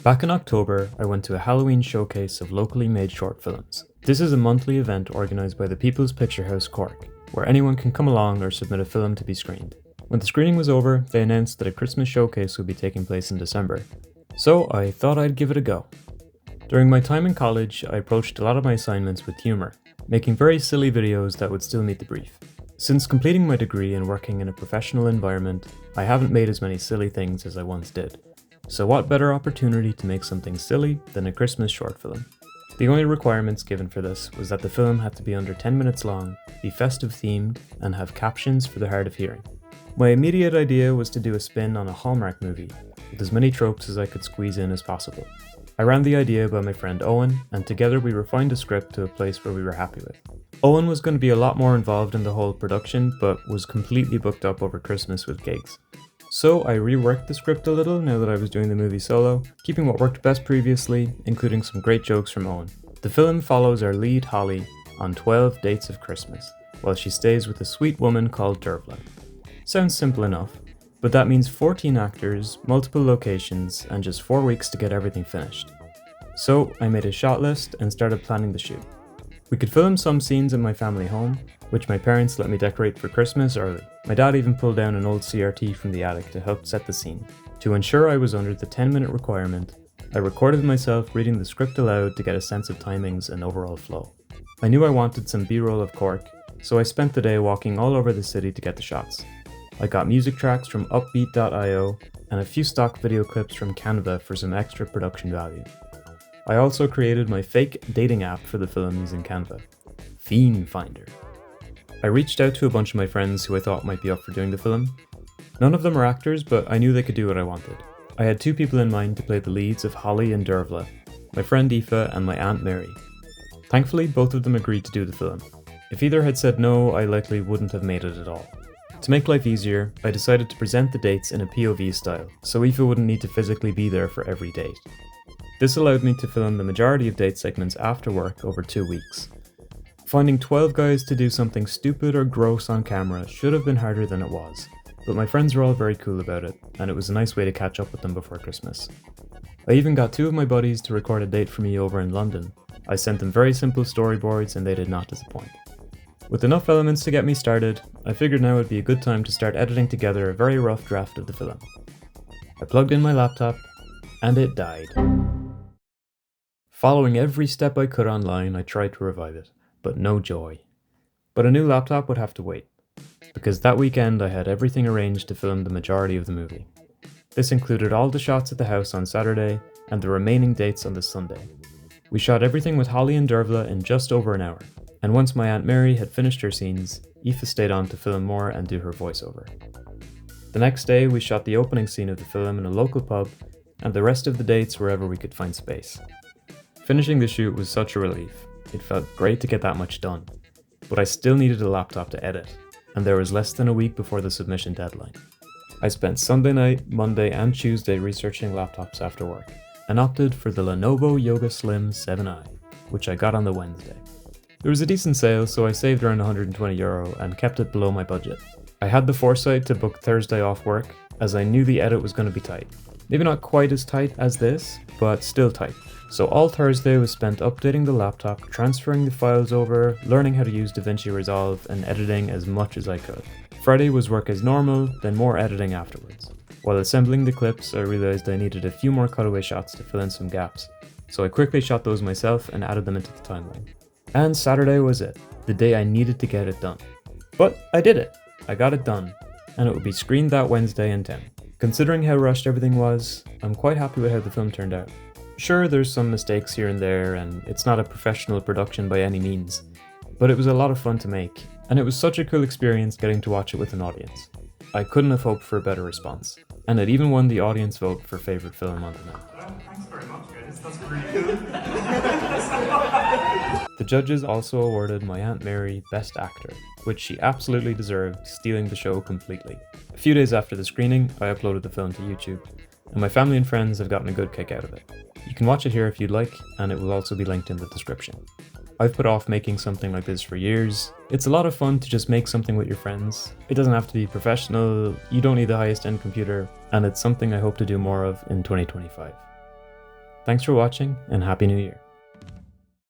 Back in October, I went to a Halloween showcase of locally made short films. This is a monthly event organised by the People's Picture House Cork, where anyone can come along or submit a film to be screened. When the screening was over, they announced that a Christmas showcase would be taking place in December, so I thought I'd give it a go. During my time in college, I approached a lot of my assignments with humour, making very silly videos that would still meet the brief. Since completing my degree and working in a professional environment, I haven't made as many silly things as I once did. So what better opportunity to make something silly than a Christmas short film? The only requirements given for this was that the film had to be under 10 minutes long, be festive themed, and have captions for the hard of hearing. My immediate idea was to do a spin on a Hallmark movie, with as many tropes as I could squeeze in as possible. I ran the idea by my friend Owen, and together we refined the script to a place where we were happy with. Owen was going to be a lot more involved in the whole production, but was completely booked up over Christmas with gigs. So I reworked the script a little now that I was doing the movie solo, keeping what worked best previously, including some great jokes from Owen. The film follows our lead Holly on 12 dates of Christmas, while she stays with a sweet woman called Dervla. Sounds simple enough, but that means 14 actors, multiple locations, and just 4 weeks to get everything finished. So I made a shot list and started planning the shoot. We could film some scenes in my family home, which my parents let me decorate for Christmas early. My dad even pulled down an old CRT from the attic to help set the scene. To ensure I was under the 10-minute requirement, I recorded myself reading the script aloud to get a sense of timings and overall flow. I knew I wanted some B-roll of Cork, so I spent the day walking all over the city to get the shots. I got music tracks from upbeat.io and a few stock video clips from Canva for some extra production value. I also created my fake dating app for the film using Canva, Fiend Finder. I reached out to a bunch of my friends who I thought might be up for doing the film. None of them are actors, but I knew they could do what I wanted. I had 2 people in mind to play the leads of Holly and Dervla, my friend Aoife and my Aunt Mary. Thankfully, both of them agreed to do the film. If either had said no, I likely wouldn't have made it at all. To make life easier, I decided to present the dates in a POV style, so Aoife wouldn't need to physically be there for every date. This allowed me to film the majority of date segments after work over 2 weeks. Finding 12 guys to do something stupid or gross on camera should have been harder than it was, but my friends were all very cool about it, and it was a nice way to catch up with them before Christmas. I even got 2 of my buddies to record a date for me over in London. I sent them very simple storyboards and they did not disappoint. With enough elements to get me started, I figured now would be a good time to start editing together a very rough draft of the film. I plugged in my laptop, and it died. Following every step I could online, I tried to revive it, but no joy. But a new laptop would have to wait, because that weekend I had everything arranged to film the majority of the movie. This included all the shots at the house on Saturday, and the remaining dates on the Sunday. We shot everything with Holly and Dervla in just over an hour, and once my Aunt Mary had finished her scenes, Aoife stayed on to film more and do her voiceover. The next day we shot the opening scene of the film in a local pub, and the rest of the dates wherever we could find space. Finishing the shoot was such a relief. It felt great to get that much done, but I still needed a laptop to edit, and there was less than a week before the submission deadline. I spent Sunday night, Monday and Tuesday researching laptops after work, and opted for the Lenovo Yoga Slim 7i, which I got on the Wednesday. There was a decent sale, so I saved around €120 and kept it below my budget. I had the foresight to book Thursday off work, as I knew the edit was going to be tight. Maybe not quite as tight as this, but still tight. So all Thursday was spent updating the laptop, transferring the files over, learning how to use DaVinci Resolve, and editing as much as I could. Friday was work as normal, then more editing afterwards. While assembling the clips, I realized I needed a few more cutaway shots to fill in some gaps, so I quickly shot those myself and added them into the timeline. And Saturday was it, the day I needed to get it done. But I did it! I got it done, and it would be screened that Wednesday in town. Considering how rushed everything was, I'm quite happy with how the film turned out. Sure, there's some mistakes here and there, and it's not a professional production by any means, but it was a lot of fun to make, and it was such a cool experience getting to watch it with an audience. I couldn't have hoped for a better response, and it even won the audience vote for favourite film on demand. Thanks very much, guys. That's really cool. The judges also awarded my Aunt Mary Best Actor, which she absolutely deserved, stealing the show completely. A few days after the screening, I uploaded the film to YouTube, and my family and friends have gotten a good kick out of it. You can watch it here if you'd like, and it will also be linked in the description. I've put off making something like this for years. It's a lot of fun to just make something with your friends. It doesn't have to be professional, you don't need the highest end computer, and it's something I hope to do more of in 2025. Thanks for watching, and Happy New Year.